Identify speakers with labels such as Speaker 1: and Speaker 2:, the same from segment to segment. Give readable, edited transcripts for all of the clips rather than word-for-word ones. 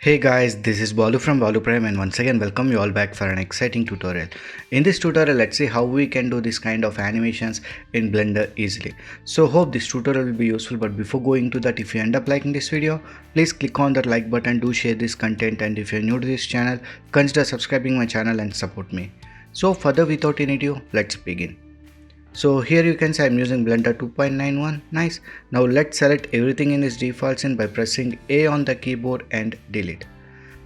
Speaker 1: Hey guys, this is Balu from Balu Prime and once again welcome you all back for an exciting tutorial. In this tutorial, let's see how we can do this kind of animations in Blender easily. So hope this tutorial will be useful, but before going to that, if you end up liking this video, please click on that like button, do share this content, and if you're new to this channel, consider subscribing my channel and support me. So further without any ado, let's begin. So here you can see I'm using Blender 2.91. Nice. Now let's select everything in this default scene by pressing A on the keyboard and delete.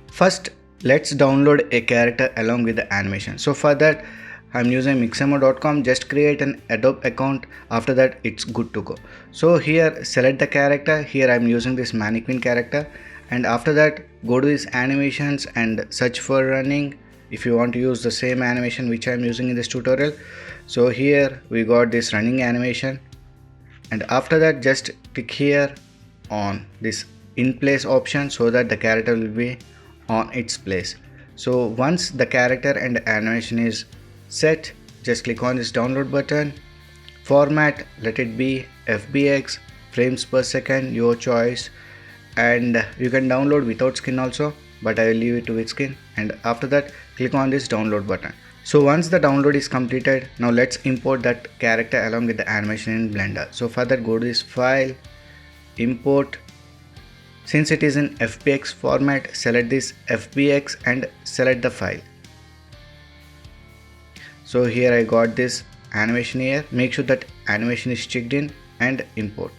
Speaker 1: First, let's download a character along with the animation. So for that, I'm using mixamo.com. Just create an Adobe account. After that, it's good to go. So here, select the character. Here I'm using this mannequin character. And after that, go to these animations and search for running. If you want to use the same animation which I'm using in this tutorial. So here we got this running animation, and after that just click here on this in place option so that the character will be on its place. So once the character and animation is set, just click on this download button. Format, let it be FBX, frames per second, your choice, and you can download without skin also, but I will leave it to with skin. And after that, click on this download button. So once the download is completed, now let's import that character along with the animation in Blender. So for that, go to this file, import. Since it is in FBX format, select this FBX and select the file. So here I got this animation here. Make sure that animation is checked in and import.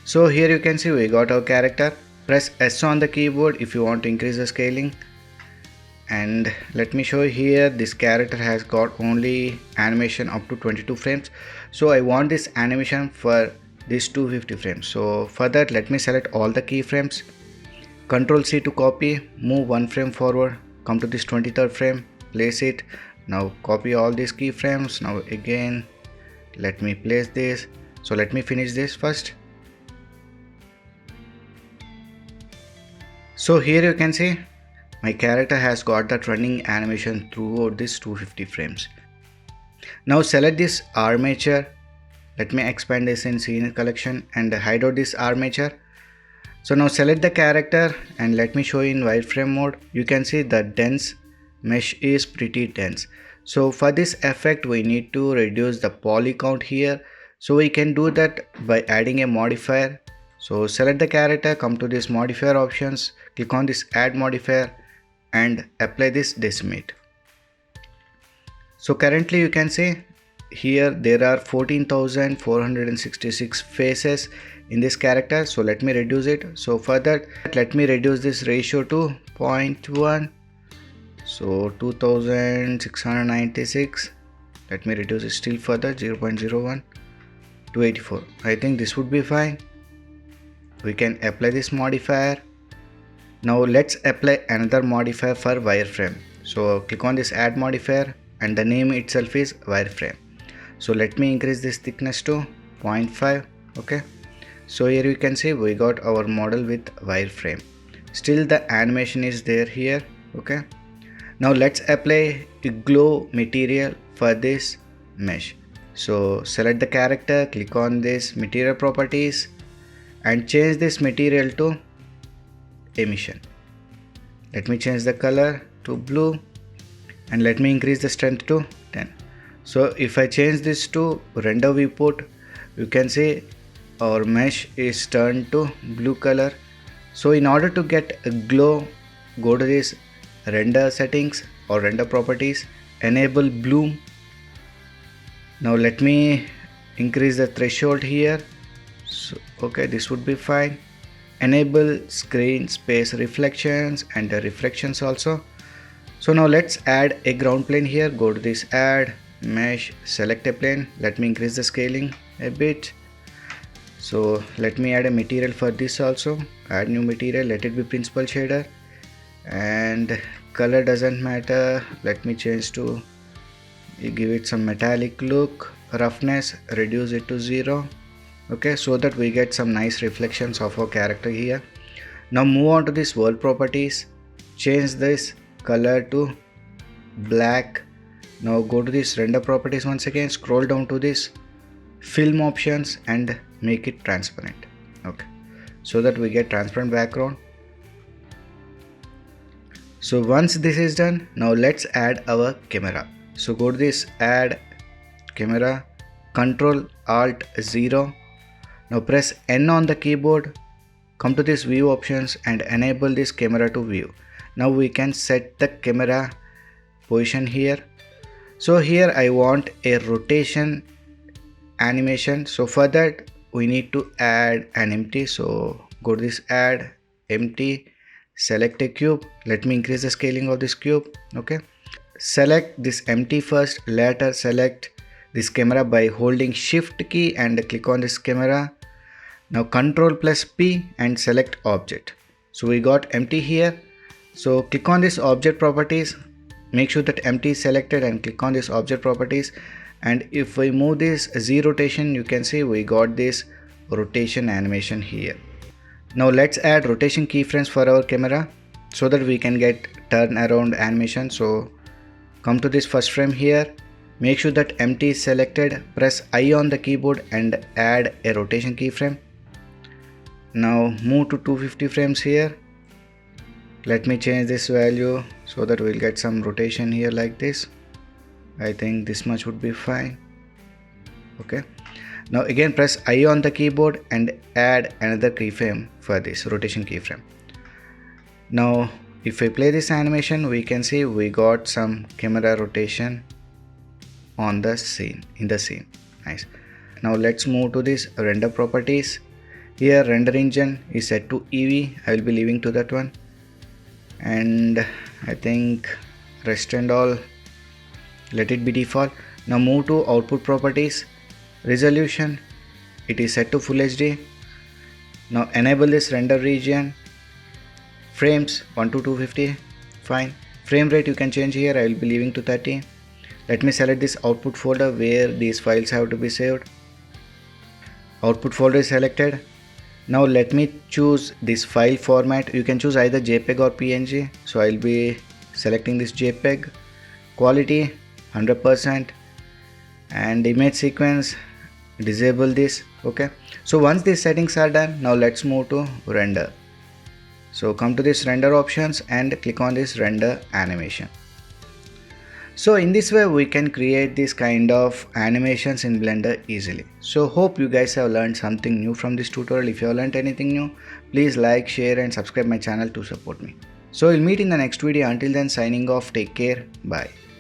Speaker 1: So here you can see we got our character. Press S on the keyboard if you want to increase the scaling. And let me show you here, this character has got only animation up to 22 frames. So I want this animation for this 250 frames. So for that, let me select all the keyframes. Ctrl C to copy, move one frame forward, come to this 23rd frame, place it. Now copy all these keyframes. Now again, let me place this. So let me finish this first. So here you can see my character has got that running animation throughout this 250 frames. Now select this armature. Let me expand this in scene collection and hide out this armature. So now select the character and let me show you in wireframe mode. You can see the dense mesh is pretty dense. So for this effect, we need to reduce the poly count here. So we can do that by adding a modifier. So select the character, come to this modifier options, click on this add modifier and apply this decimate. So currently you can see here there are 14,466 faces in this character. So let me reduce it. So for that, let me reduce this ratio to 0.1. So 2696. Let me reduce it still further, 0.01 to 84. I think this would be fine. We can apply this modifier. Now let's apply another modifier for wireframe. So click on this add modifier and the name itself is wireframe. So let me increase this thickness to 0.5. Okay. So here you can see we got our model with wireframe. Still the animation is there here. Okay. Now let's apply a glow material for this mesh. So select the character, click on this material properties and change this material to emission. Let me change the color to blue and let me increase the strength to 10. So if I change this to render viewport, you can see our mesh is turned to blue color. So in order to get a glow, go to this render settings or render properties, enable bloom. Now let me increase the threshold here. So okay, this would be fine. Enable screen space reflections and the reflections also. So now let's add a ground plane here. Go to this add mesh, select a plane. Let me increase the scaling a bit. So let me add a material for this also. Add new material, let it be principal shader and color doesn't matter. Let me change to give it some metallic look. Roughness, reduce it to 0. Okay, so that we get some nice reflections of our character here. Now move on to this world properties, change this color to black. Now go to this render properties once again, scroll down to this film options and make it transparent. Okay, so that we get transparent background. So once this is done, now let's add our camera. So go to this add camera, Control Alt 0. Now press N on the keyboard, come to this view options and enable this camera to view. Now we can set the camera position here. So here I want a rotation animation. So for that we need to add an empty. So go to this add empty, select a cube. Let me increase the scaling of this cube. Okay, select this empty first, later select this camera by holding shift key and click on this camera. Now Control plus P and select object. So we got empty here. So click on this object properties, make sure that empty is selected and click on this object properties. And if we move this Z rotation, you can see we got this rotation animation here. Now let's add rotation keyframes for our camera so that we can get turn around animation. So come to this first frame here, make sure that empty is selected, press I on the keyboard and add a rotation keyframe. Now move to 250 frames here. Let me change this value so that we'll get some rotation here like this. I think this much would be fine. Okay, now again press I on the keyboard and add another keyframe for this rotation keyframe. Now if we play this animation, we can see we got some camera rotation on the scene, in the scene. Nice. Now let's move to this render properties. Here render engine is set to Eevee. I will be leaving to that one, and I think rest and all let it be default. Now move to output properties, resolution, it is set to full HD. Now enable this render region, frames 1 to 250, fine. Frame rate you can change here, I will be leaving to 30. Let me select this output folder where these files have to be saved. Output folder is selected. Now let me choose this file format. You can choose either JPEG or PNG. So I'll be selecting this JPEG. Quality 100% and image sequence, disable this. Okay, so once these settings are done, now let's move to render. So come to this render options and click on this render animation. So in this way we can create this kind of animations in Blender easily. So hope you guys have learned something new from this tutorial. If you have learned anything new, please like, share and subscribe my channel to support me. So we'll meet in the next video. Until then, signing off, take care, bye.